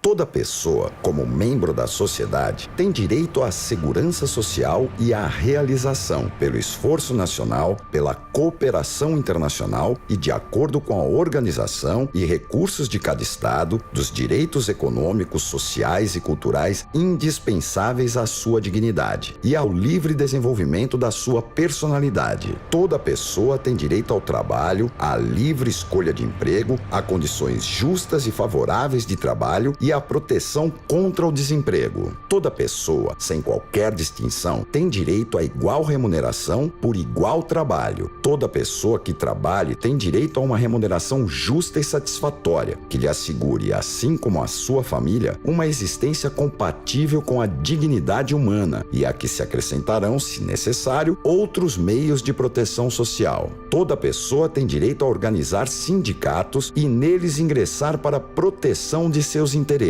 Toda pessoa, como membro da sociedade, tem direito à segurança social e à realização, pelo esforço nacional, pela cooperação internacional e de acordo com a organização e recursos de cada Estado, dos direitos econômicos, sociais e culturais indispensáveis à sua dignidade e ao livre desenvolvimento da sua personalidade. Toda pessoa tem direito ao trabalho, à livre escolha de emprego, a condições justas e favoráveis de trabalho e a proteção contra o desemprego. Toda pessoa, sem qualquer distinção, tem direito a igual remuneração por igual trabalho. Toda pessoa que trabalhe tem direito a uma remuneração justa e satisfatória, que lhe assegure, assim como a sua família, uma existência compatível com a dignidade humana e a que se acrescentarão, se necessário, outros meios de proteção social. Toda pessoa tem direito a organizar sindicatos e neles ingressar para a proteção de seus interesses.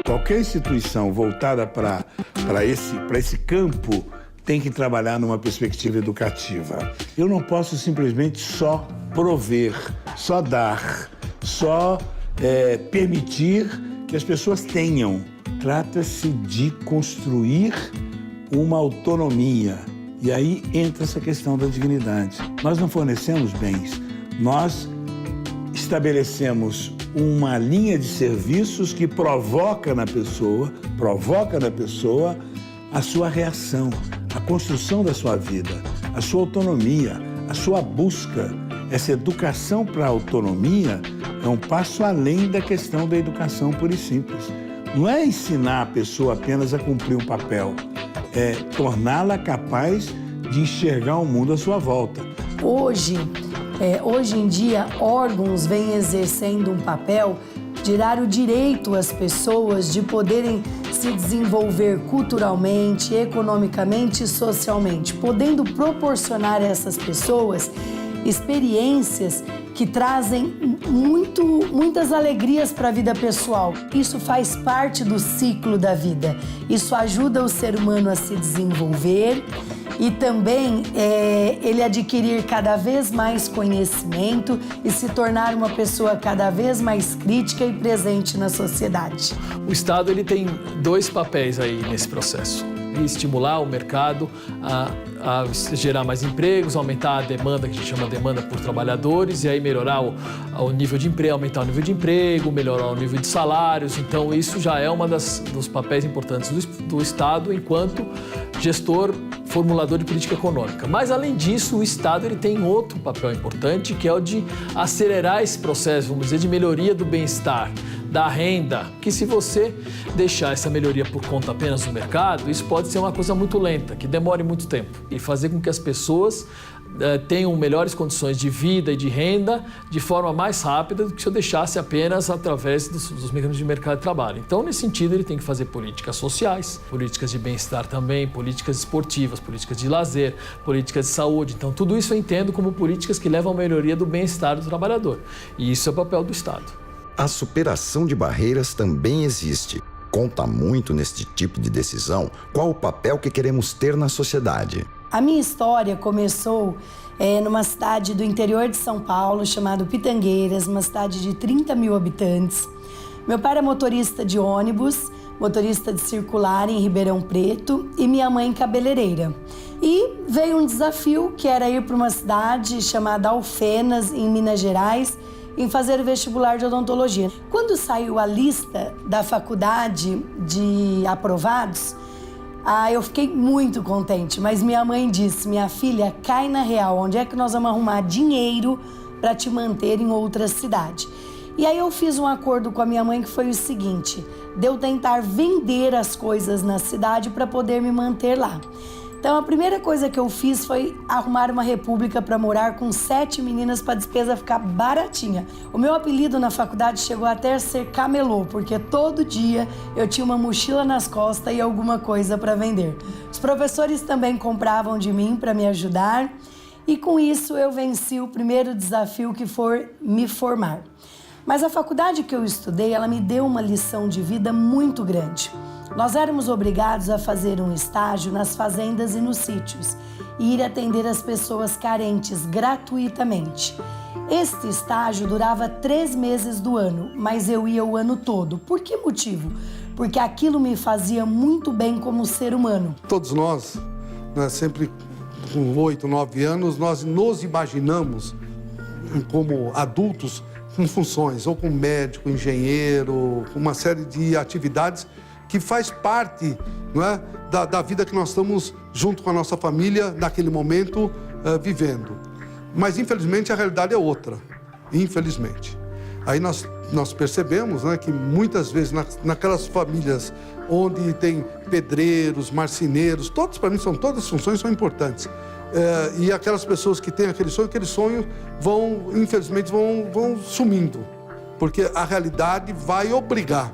Qualquer instituição voltada para esse campo tem que trabalhar numa perspectiva educativa. Eu não posso simplesmente só prover, só dar, só permitir que as pessoas tenham. Trata-se de construir uma autonomia. E aí entra essa questão da dignidade. Nós não fornecemos bens, nós estabelecemos uma linha de serviços que provoca na pessoa a sua reação, a construção da sua vida, a sua autonomia, a sua busca. Essa educação para a autonomia é um passo além da questão da educação pura e simples. Não é ensinar a pessoa apenas a cumprir um papel, é torná-la capaz de enxergar o mundo à sua volta. Hoje em dia, órgãos vêm exercendo um papel de dar o direito às pessoas de poderem se desenvolver culturalmente, economicamente e socialmente, podendo proporcionar a essas pessoas experiências que trazem muitas alegrias para a vida pessoal. Isso faz parte do ciclo da vida. Isso ajuda o ser humano a se desenvolver e também ele adquirir cada vez mais conhecimento e se tornar uma pessoa cada vez mais crítica e presente na sociedade. O Estado ele tem dois papéis aí nesse processo. Estimular o mercado a gerar mais empregos, aumentar a demanda, que a gente chama de demanda por trabalhadores, e aí melhorar o nível de emprego, aumentar o nível de emprego, melhorar o nível de salários. Então isso já é dos papéis importantes do Estado enquanto gestor, formulador de política econômica. Mas além disso, o Estado ele tem outro papel importante, que é o de acelerar esse processo, vamos dizer, de melhoria do bem-estar, da renda, que se você deixar essa melhoria por conta apenas do mercado, isso pode ser uma coisa muito lenta, que demore muito tempo, e fazer com que as pessoas tenham melhores condições de vida e de renda de forma mais rápida do que se eu deixasse apenas através dos mecanismos de mercado de trabalho. Então, nesse sentido, ele tem que fazer políticas sociais, políticas de bem-estar também, políticas esportivas, políticas de lazer, políticas de saúde. Então, tudo isso eu entendo como políticas que levam à melhoria do bem-estar do trabalhador. E isso é o papel do Estado. A superação de barreiras também existe. Conta muito neste tipo de decisão qual o papel que queremos ter na sociedade. A minha história começou numa cidade do interior de São Paulo, chamada Pitangueiras, uma cidade de 30 mil habitantes. Meu pai era motorista de ônibus, motorista de circular em Ribeirão Preto e minha mãe cabeleireira. E veio um desafio que era ir para uma cidade chamada Alfenas, em Minas Gerais, em fazer o vestibular de odontologia. Quando saiu a lista da faculdade de aprovados, eu fiquei muito contente, mas minha mãe disse: minha filha, cai na real, onde é que nós vamos arrumar dinheiro para te manter em outra cidade? E aí eu fiz um acordo com a minha mãe que foi o seguinte: de eu tentar vender as coisas na cidade para poder me manter lá. Então a primeira coisa que eu fiz foi arrumar uma república para morar com 7 meninas para a despesa ficar baratinha. O meu apelido na faculdade chegou até a ser camelô, porque todo dia eu tinha uma mochila nas costas e alguma coisa para vender. Os professores também compravam de mim para me ajudar e com isso eu venci o primeiro desafio, que foi me formar. Mas a faculdade que eu estudei, ela me deu uma lição de vida muito grande. Nós éramos obrigados a fazer um estágio nas fazendas e nos sítios e ir atender as pessoas carentes gratuitamente. Este estágio durava 3 meses do ano, mas eu ia o ano todo. Por que motivo? Porque aquilo me fazia muito bem como ser humano. Todos nós, sempre com 8, 9 anos, nós nos imaginamos como adultos com funções, ou como médico, engenheiro, com uma série de atividades que faz parte, não é, da vida que nós estamos junto com a nossa família naquele momento vivendo. Mas, infelizmente, a realidade é outra, infelizmente. Aí nós percebemos, né, que muitas vezes naquelas famílias onde tem pedreiros, marceneiros, todos, para mim, todas as funções são importantes. E aquelas pessoas que têm aquele sonho infelizmente, vão sumindo. Porque a realidade vai obrigar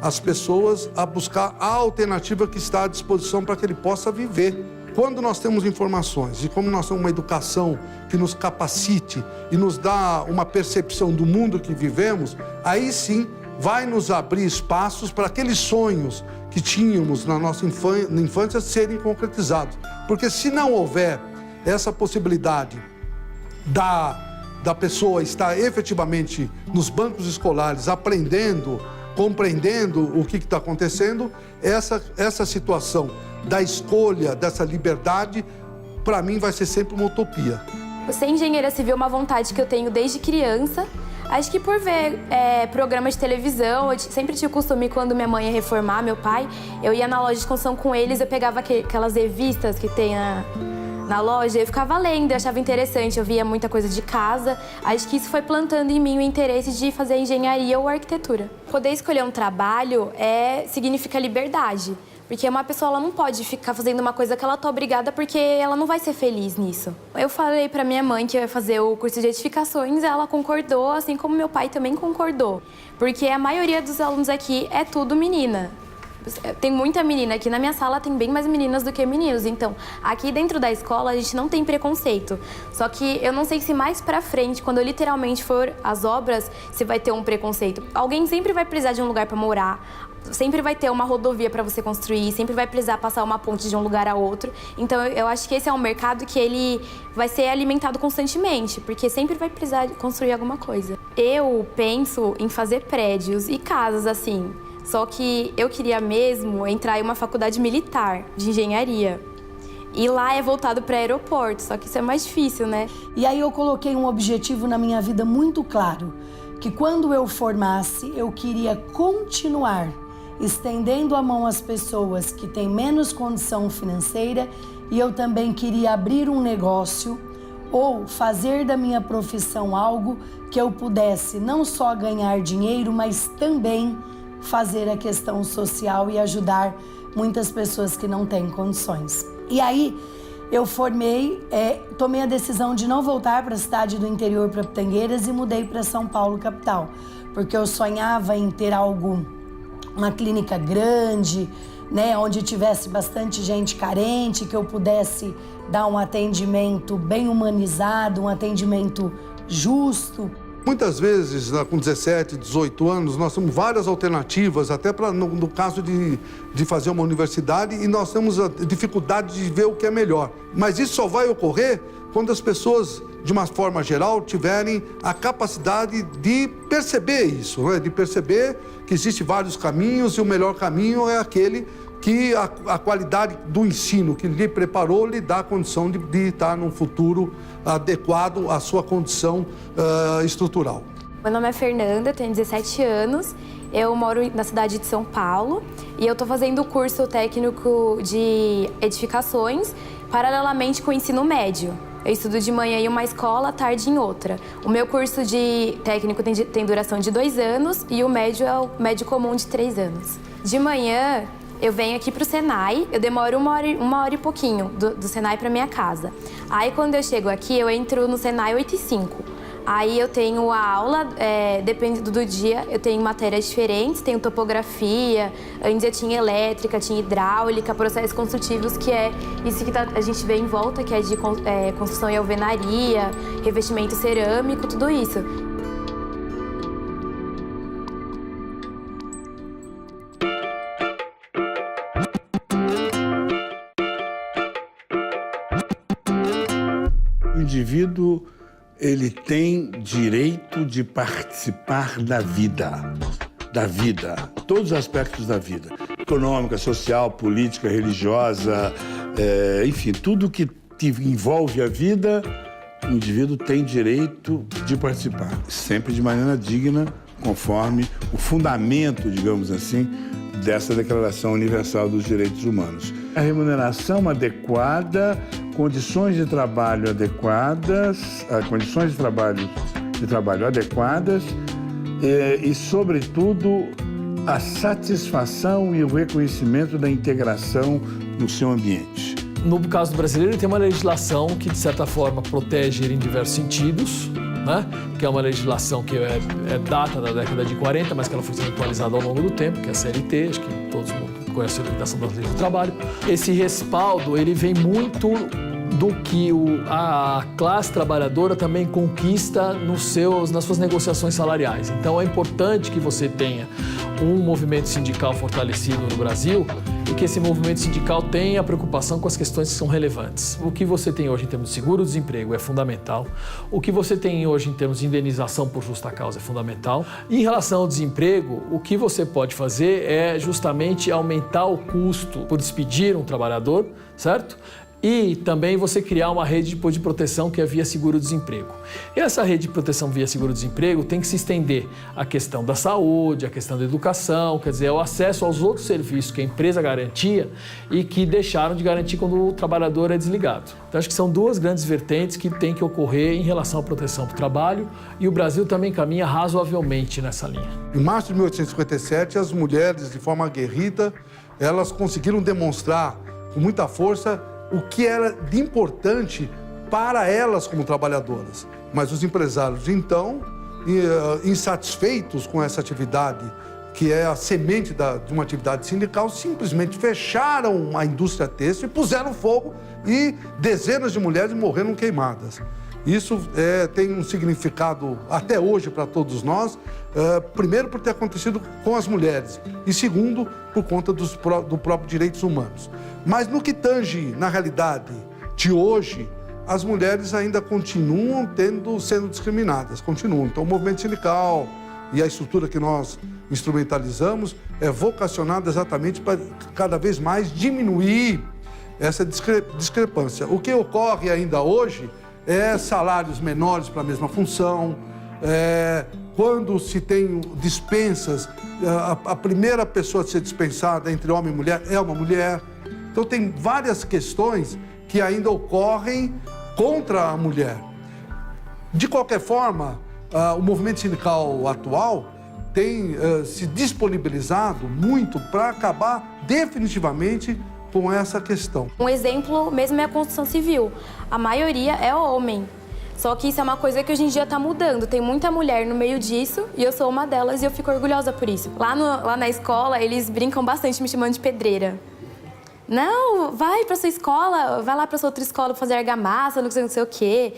as pessoas a buscar a alternativa que está à disposição para que ele possa viver. Quando nós temos informações e como nós temos uma educação que nos capacite e nos dá uma percepção do mundo que vivemos, aí sim vai nos abrir espaços para aqueles sonhos que tínhamos na nossa infância serem concretizados. Porque se não houver essa possibilidade da pessoa estar efetivamente nos bancos escolares aprendendo, compreendendo o que está acontecendo, essa situação da escolha, dessa liberdade, para mim vai ser sempre uma utopia. Ser engenheira civil é uma vontade que eu tenho desde criança. Acho que por ver programas de televisão, eu sempre tinha o costume, quando minha mãe ia reformar, meu pai, eu ia na loja de construção com eles, eu pegava aquelas revistas que tem na loja, eu ficava lendo, eu achava interessante, eu via muita coisa de casa. Acho que isso foi plantando em mim o interesse de fazer engenharia ou arquitetura. Poder escolher um trabalho significa liberdade. Porque uma pessoa ela não pode ficar fazendo uma coisa que ela tá obrigada porque ela não vai ser feliz nisso. Eu falei pra minha mãe que eu ia fazer o curso de edificações, ela concordou, assim como meu pai também concordou. Porque a maioria dos alunos aqui é tudo menina. Tem muita menina. Aqui na minha sala tem bem mais meninas do que meninos. Então, aqui dentro da escola a gente não tem preconceito. Só que eu não sei se mais pra frente, quando literalmente for as obras, se vai ter um preconceito. Alguém sempre vai precisar de um lugar pra morar. Sempre vai ter uma rodovia para você construir, sempre vai precisar passar uma ponte de um lugar a outro. Então, eu acho que esse é um mercado que ele vai ser alimentado constantemente, porque sempre vai precisar construir alguma coisa. Eu penso em fazer prédios e casas assim, só que eu queria mesmo entrar em uma faculdade militar de engenharia. E lá é voltado para aeroporto, só que isso é mais difícil, né? E aí eu coloquei um objetivo na minha vida muito claro, que quando eu formasse, eu queria continuar estendendo a mão às pessoas que têm menos condição financeira, e eu também queria abrir um negócio ou fazer da minha profissão algo que eu pudesse não só ganhar dinheiro, mas também fazer a questão social e ajudar muitas pessoas que não têm condições. E aí eu formei, tomei a decisão de não voltar para a cidade do interior, para Pitangueiras, e mudei para São Paulo, capital, porque eu sonhava em ter uma clínica grande, né, onde tivesse bastante gente carente, que eu pudesse dar um atendimento bem humanizado, um atendimento justo. Muitas vezes, com 17, 18 anos, nós temos várias alternativas, até no caso de fazer uma universidade, e nós temos a dificuldade de ver o que é melhor. Mas isso só vai ocorrer quando as pessoas, de uma forma geral, tiverem a capacidade de perceber isso, né? De perceber que existem vários caminhos e o melhor caminho é aquele que a qualidade do ensino que lhe preparou lhe dá a condição de estar num futuro adequado à sua condição estrutural. Meu nome é Fernanda, tenho 17 anos, eu moro na cidade de São Paulo e eu estou fazendo o curso técnico de edificações paralelamente com o ensino médio. Eu estudo de manhã em uma escola, à tarde em outra. O meu curso de técnico tem duração de 2 anos e o médio é o médio comum de 3 anos. De manhã, eu venho aqui pro Senai, eu demoro uma hora e pouquinho do Senai pra minha casa. Aí, quando eu chego aqui, eu entro no Senai 8h05. Aí eu tenho a aula, dependendo do dia, eu tenho matérias diferentes, tenho topografia, antes eu tinha elétrica, tinha hidráulica, processos construtivos, que é isso que a gente vê em volta, que é de construção e alvenaria, revestimento cerâmico, tudo isso. indivíduo ele tem direito de participar da vida, todos os aspectos da vida, econômica, social, política, religiosa, enfim, tudo que envolve a vida, o indivíduo tem direito de participar, sempre de maneira digna, conforme o fundamento, digamos assim, dessa Declaração Universal dos Direitos Humanos. A remuneração adequada, condições de trabalho adequadas, adequadas e, sobretudo, a satisfação e o reconhecimento da integração no seu ambiente. No caso do brasileiro, ele tem uma legislação que, de certa forma, protege ele em diversos sentidos, né? Que é uma legislação que é data da década de 40, mas que ela foi sendo atualizada ao longo do tempo, que é a CLT, acho que todo mundo conhece a Organização das Leis do Trabalho. Esse respaldo, ele vem muito do que a classe trabalhadora também conquista nas suas negociações salariais. Então, é importante que você tenha um movimento sindical fortalecido no Brasil e que esse movimento sindical tenha preocupação com as questões que são relevantes. O que você tem hoje em termos de seguro-desemprego é fundamental. O que você tem hoje em termos de indenização por justa causa é fundamental. E em relação ao desemprego, o que você pode fazer é justamente aumentar o custo por despedir um trabalhador, certo? E também você criar uma rede de proteção que é via seguro-desemprego. E essa rede de proteção via seguro-desemprego tem que se estender à questão da saúde, à questão da educação, quer dizer, o acesso aos outros serviços que a empresa garantia e que deixaram de garantir quando o trabalhador é desligado. Então, acho que são duas grandes vertentes que têm que ocorrer em relação à proteção para o trabalho e o Brasil também caminha razoavelmente nessa linha. Em março de 1857, as mulheres, de forma aguerrida, elas conseguiram demonstrar com muita força o que era de importante para elas como trabalhadoras. Mas os empresários, então, insatisfeitos com essa atividade, que é a semente de uma atividade sindical, simplesmente fecharam a indústria têxtil e puseram fogo e dezenas de mulheres morreram queimadas. Isso tem um significado até hoje para todos nós, primeiro por ter acontecido com as mulheres e segundo por conta do próprio direitos humanos. Mas no que tange, na realidade de hoje, as mulheres ainda continuam sendo discriminadas, continuam. Então o movimento sindical e a estrutura que nós instrumentalizamos é vocacionada exatamente para cada vez mais diminuir essa discrepância. O que ocorre ainda hoje é salários menores para a mesma função, quando se tem dispensas, a primeira pessoa a ser dispensada entre homem e mulher é uma mulher. Então tem várias questões que ainda ocorrem contra a mulher. De qualquer forma, o movimento sindical atual tem se disponibilizado muito para acabar definitivamente com essa questão. Um exemplo mesmo é a construção civil. A maioria é homem. Só que isso é uma coisa que hoje em dia está mudando. Tem muita mulher no meio disso e eu sou uma delas e eu fico orgulhosa por isso. Lá na escola, eles brincam bastante me chamando de pedreira. Não, vai pra sua escola, vai lá pra sua outra escola fazer argamassa, não sei o quê.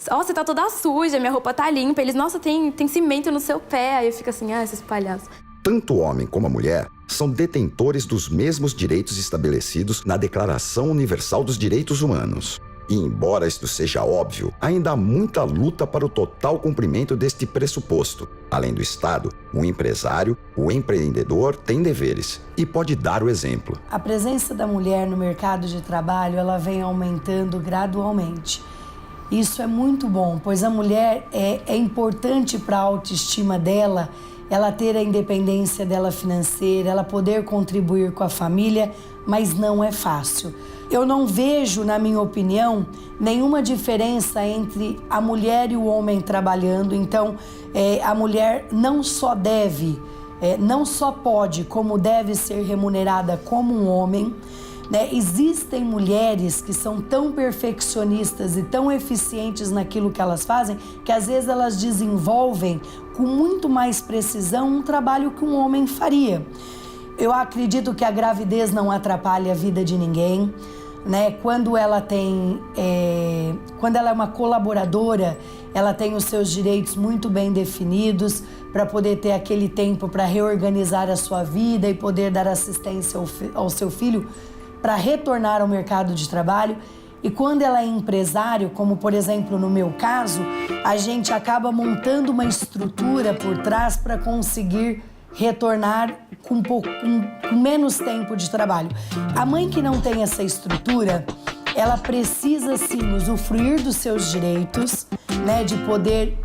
Ó, você tá toda suja, minha roupa tá limpa. Eles, nossa, tem cimento no seu pé. Aí eu fico assim, esses palhaços. Tanto o homem como a mulher são detentores dos mesmos direitos estabelecidos na Declaração Universal dos Direitos Humanos. E, embora isto seja óbvio, ainda há muita luta para o total cumprimento deste pressuposto. Além do Estado, o empresário, o empreendedor tem deveres e pode dar o exemplo. A presença da mulher no mercado de trabalho, ela vem aumentando gradualmente. Isso é muito bom, pois a mulher é importante para a autoestima dela, ela ter a independência dela financeira, ela poder contribuir com a família, mas não é fácil. Eu não vejo, na minha opinião, nenhuma diferença entre a mulher e o homem trabalhando. Então, a mulher não só deve, não só pode, como deve ser remunerada como um homem. Existem mulheres que são tão perfeccionistas e tão eficientes naquilo que elas fazem, que às vezes elas desenvolvem com muito mais precisão um trabalho que um homem faria. Eu acredito que a gravidez não atrapalha a vida de ninguém, Quando ela quando ela é uma colaboradora, ela tem os seus direitos muito bem definidos para poder ter aquele tempo para reorganizar a sua vida e poder dar assistência ao seu filho para retornar ao mercado de trabalho. E quando ela é empresário, como por exemplo no meu caso, a gente acaba montando uma estrutura por trás para conseguir retornar com menos tempo de trabalho. A mãe que não tem essa estrutura, ela precisa sim usufruir dos seus direitos, né, de poder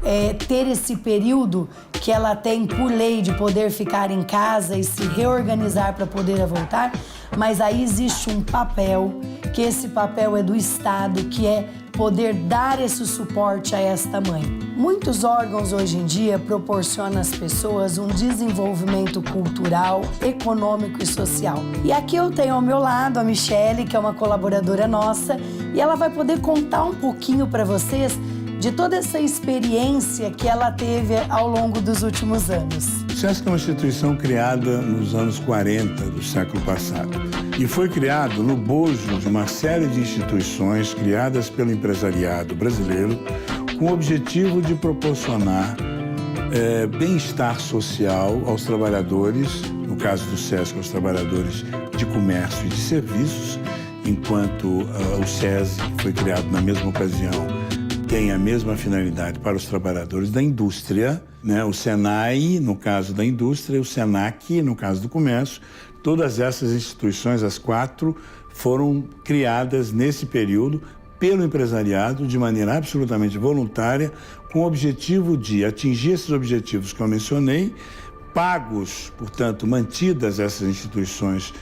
ter esse período que ela tem por lei de poder ficar em casa e se reorganizar para poder voltar, mas aí existe um papel, que esse papel é do Estado, que é poder dar esse suporte a esta mãe. Muitos órgãos hoje em dia proporcionam às pessoas um desenvolvimento cultural, econômico e social. E aqui eu tenho ao meu lado a Michele, que é uma colaboradora nossa, e ela vai poder contar um pouquinho para vocês de toda essa experiência que ela teve ao longo dos últimos anos. O SESC é uma instituição criada nos anos 40 do século passado e foi criado no bojo de uma série de instituições criadas pelo empresariado brasileiro com o objetivo de proporcionar bem-estar social aos trabalhadores, no caso do SESC, aos trabalhadores de comércio e de serviços, enquanto o SESI, que foi criado na mesma ocasião, tem a mesma finalidade para os trabalhadores da indústria, né? O SENAI, no caso da indústria, o SENAC, no caso do comércio. Todas essas instituições, as 4, foram criadas nesse período pelo empresariado de maneira absolutamente voluntária, com o objetivo de atingir esses objetivos que eu mencionei, pagos, portanto, mantidas essas instituições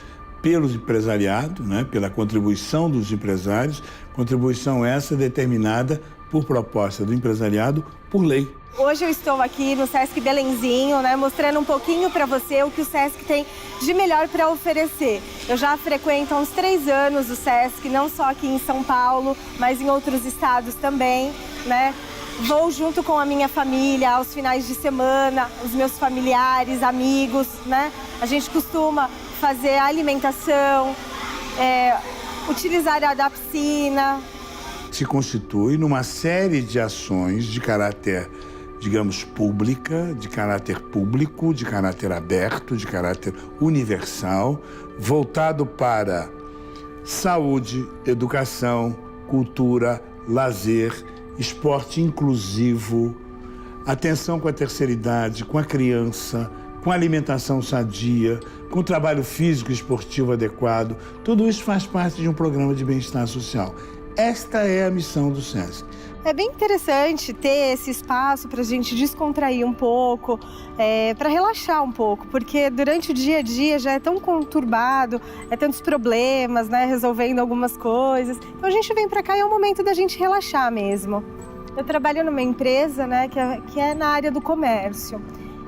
pelo empresariado, né? Pela contribuição dos empresários, contribuição essa determinada por proposta do empresariado, por lei. Hoje eu estou aqui no Sesc Belenzinho, né, mostrando um pouquinho para você o que o Sesc tem de melhor para oferecer. Eu já frequento há uns 3 anos o Sesc, não só aqui em São Paulo, mas em outros estados também, né? Vou junto com a minha família aos finais de semana, os meus familiares, amigos, né? A gente costuma fazer a alimentação, utilizar a da piscina. Se constitui numa série de ações de caráter, digamos, pública, de caráter público, de caráter aberto, de caráter universal, voltado para saúde, educação, cultura, lazer, esporte inclusivo, atenção com a terceira idade, com a criança, com alimentação sadia, com trabalho físico e esportivo adequado. Tudo isso faz parte de um programa de bem-estar social. Esta é a missão do SESC. É bem interessante ter esse espaço para a gente descontrair um pouco, para relaxar um pouco, porque durante o dia a dia já é tão conturbado, tantos problemas, né, resolvendo algumas coisas. Então a gente vem para cá e é o momento da gente relaxar mesmo. Eu trabalho numa empresa, né, que é na área do comércio.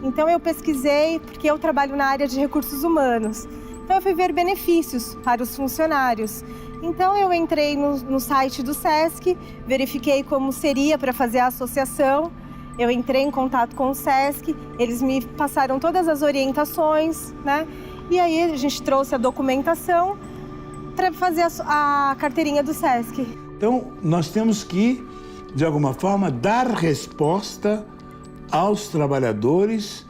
Então eu pesquisei, porque eu trabalho na área de recursos humanos. Então eu fui ver benefícios para os funcionários. Então eu entrei no site do SESC, verifiquei como seria para fazer a associação. Eu entrei em contato com o SESC, eles me passaram todas as orientações, né? E aí a gente trouxe a documentação para fazer a carteirinha do SESC. Então nós temos que, de alguma forma, dar resposta aos trabalhadores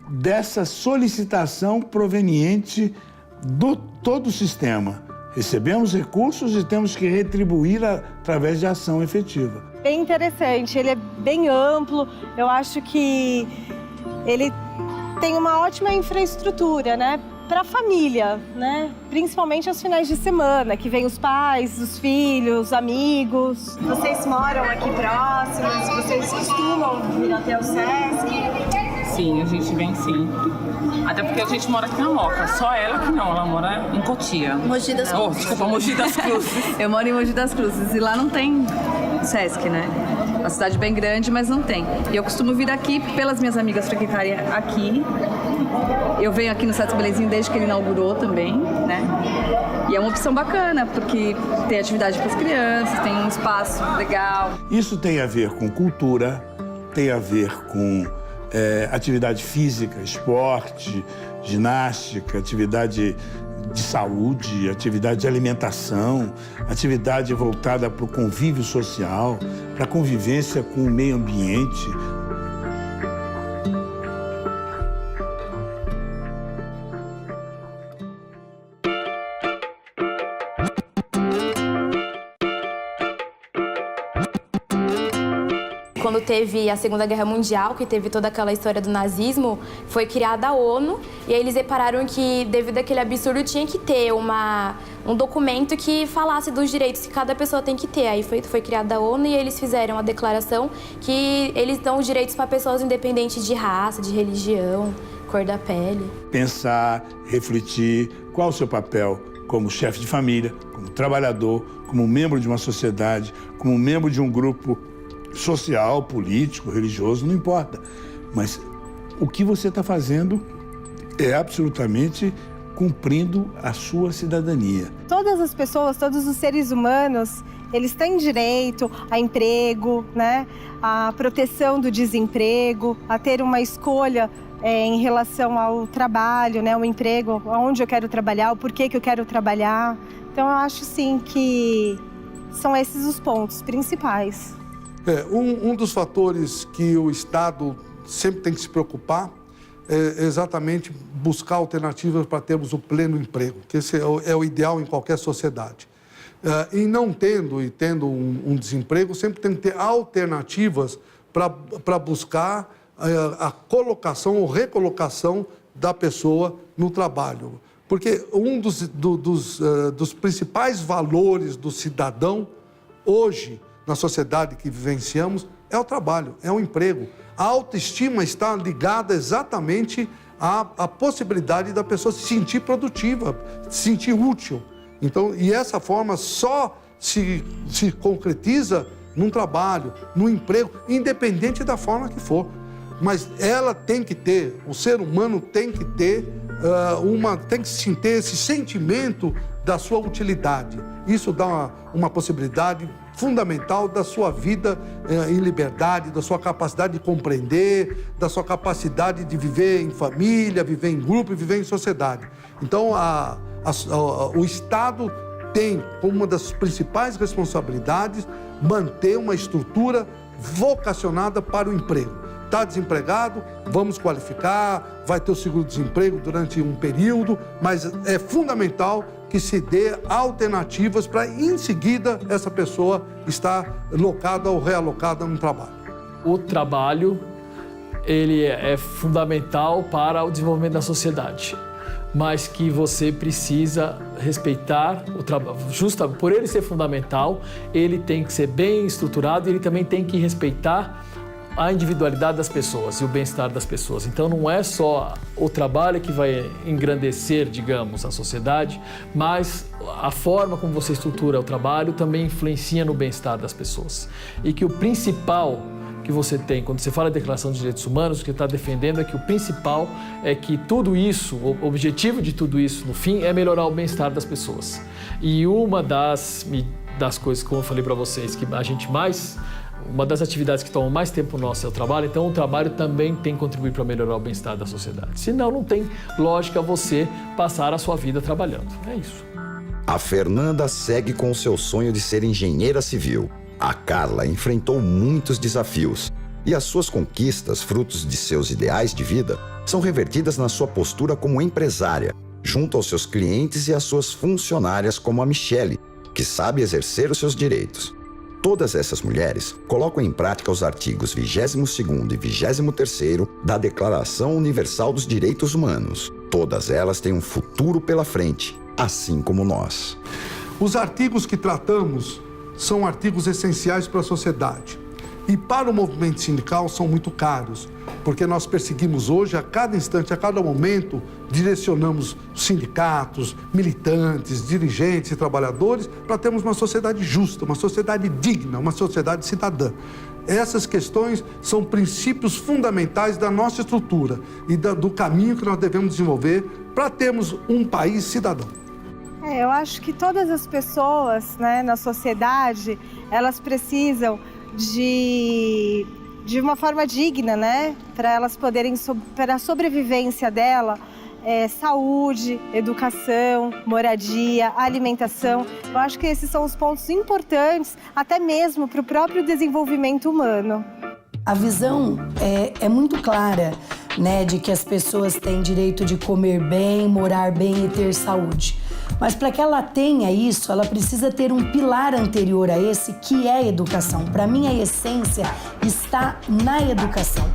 dessa solicitação proveniente do todo o sistema. Recebemos recursos e temos que retribuir através de ação efetiva. Bem interessante, ele é bem amplo, eu acho que ele tem uma ótima infraestrutura, né? Para a família, né? Principalmente aos finais de semana, que vem os pais, os filhos, amigos. Vocês moram aqui próximos? Vocês costumam vir até o SESC? Sim, a gente vem sim. Até porque a gente mora aqui na Moca. Só ela que não, ela mora em Cotia. Mogi das Cruzes. Desculpa, Mogi das Cruzes. Eu moro em Mogi das Cruzes e lá não tem SESC, né? Uma cidade bem grande, mas não tem. E eu costumo vir aqui pelas minhas amigas frequentarem aqui. Eu venho aqui no SESC Belenzinho desde que ele inaugurou também, né? E é uma opção bacana, porque tem atividade para as crianças, tem um espaço legal. Isso tem a ver com cultura, tem a ver com atividade física, esporte, ginástica, atividade de saúde, atividade de alimentação, atividade voltada para o convívio social, para a convivência com o meio ambiente. quando teve a Segunda Guerra Mundial, que teve toda aquela história do nazismo, foi criada a ONU e aí eles repararam que, devido àquele absurdo, tinha que ter um documento que falasse dos direitos que cada pessoa tem que ter. Aí foi criada a ONU e eles fizeram a declaração que eles dão os direitos para pessoas independentes de raça, de religião, cor da pele. Pensar, refletir, qual o seu papel como chefe de família, como trabalhador, como membro de uma sociedade, como membro de um grupo social, político, religioso, não importa. Mas o que você está fazendo é absolutamente cumprindo a sua cidadania. Todas as pessoas, todos os seres humanos, eles têm direito a emprego, né? A proteção do desemprego, a ter uma escolha em relação ao trabalho, né? O emprego, aonde eu quero trabalhar, o porquê que eu quero trabalhar. Então, eu acho, sim, que são esses os pontos principais. Um dos fatores que o Estado sempre tem que se preocupar é exatamente buscar alternativas para termos o pleno emprego, que esse é o ideal em qualquer sociedade. E não tendo um desemprego, sempre tem que ter alternativas para buscar a colocação ou recolocação da pessoa no trabalho. Porque um dos principais valores do cidadão, hoje, na sociedade que vivenciamos, é o trabalho, é o emprego. A autoestima está ligada exatamente à possibilidade da pessoa se sentir produtiva, se sentir útil. Então, e essa forma só se concretiza num trabalho, num emprego, independente da forma que for. Mas ela tem que ter, o ser humano tem que ter tem que ter esse sentimento da sua utilidade. Isso dá uma possibilidade fundamental da sua vida em liberdade, da sua capacidade de compreender, da sua capacidade de viver em família, viver em grupo e viver em sociedade. Então, o Estado tem como uma das principais responsabilidades manter uma estrutura vocacionada para o emprego. Está desempregado, vamos qualificar, vai ter o seguro-desemprego durante um período, mas é fundamental que se dê alternativas para, em seguida, essa pessoa estar locada ou realocada no trabalho. O trabalho, ele é fundamental para o desenvolvimento da sociedade, mas que você precisa respeitar o trabalho. Justo por ele ser fundamental, ele tem que ser bem estruturado e ele também tem que respeitar a individualidade das pessoas e o bem-estar das pessoas. Então não é só o trabalho que vai engrandecer, digamos, a sociedade, mas a forma como você estrutura o trabalho também influencia no bem-estar das pessoas. E que o principal que você tem, quando você fala de Declaração dos Direitos Humanos, o que está defendendo é que o principal é que tudo isso, o objetivo de tudo isso, no fim, é melhorar o bem-estar das pessoas. E uma das coisas, como eu falei para vocês, que a gente uma das atividades que tomam mais tempo nosso é o trabalho, então o trabalho também tem que contribuir para melhorar o bem-estar da sociedade. Senão, não tem lógica você passar a sua vida trabalhando. É isso. A Fernanda segue com o seu sonho de ser engenheira civil. A Carla enfrentou muitos desafios e as suas conquistas, frutos de seus ideais de vida, são revertidas na sua postura como empresária, junto aos seus clientes e às suas funcionárias como a Michele, que sabe exercer os seus direitos. Todas essas mulheres colocam em prática os artigos 22º e 23º da Declaração Universal dos Direitos Humanos. Todas elas têm um futuro pela frente, assim como nós. Os artigos que tratamos são artigos essenciais para a sociedade. E para o movimento sindical são muito caros, porque nós perseguimos hoje, a cada instante, a cada momento, direcionamos sindicatos, militantes, dirigentes e trabalhadores para termos uma sociedade justa, uma sociedade digna, uma sociedade cidadã. Essas questões são princípios fundamentais da nossa estrutura e do caminho que nós devemos desenvolver para termos um país cidadão. Eu acho que todas as pessoas, né, na sociedade, elas precisam de uma forma digna, né, para elas poderem, para a sobrevivência dela, saúde, educação, moradia, alimentação. Eu acho que esses são os pontos importantes, até mesmo para o próprio desenvolvimento humano. A visão é muito clara, né, de que as pessoas têm direito de comer bem, morar bem e ter saúde. Mas para que ela tenha isso, ela precisa ter um pilar anterior a esse, que é a educação. Para mim, a essência está na educação.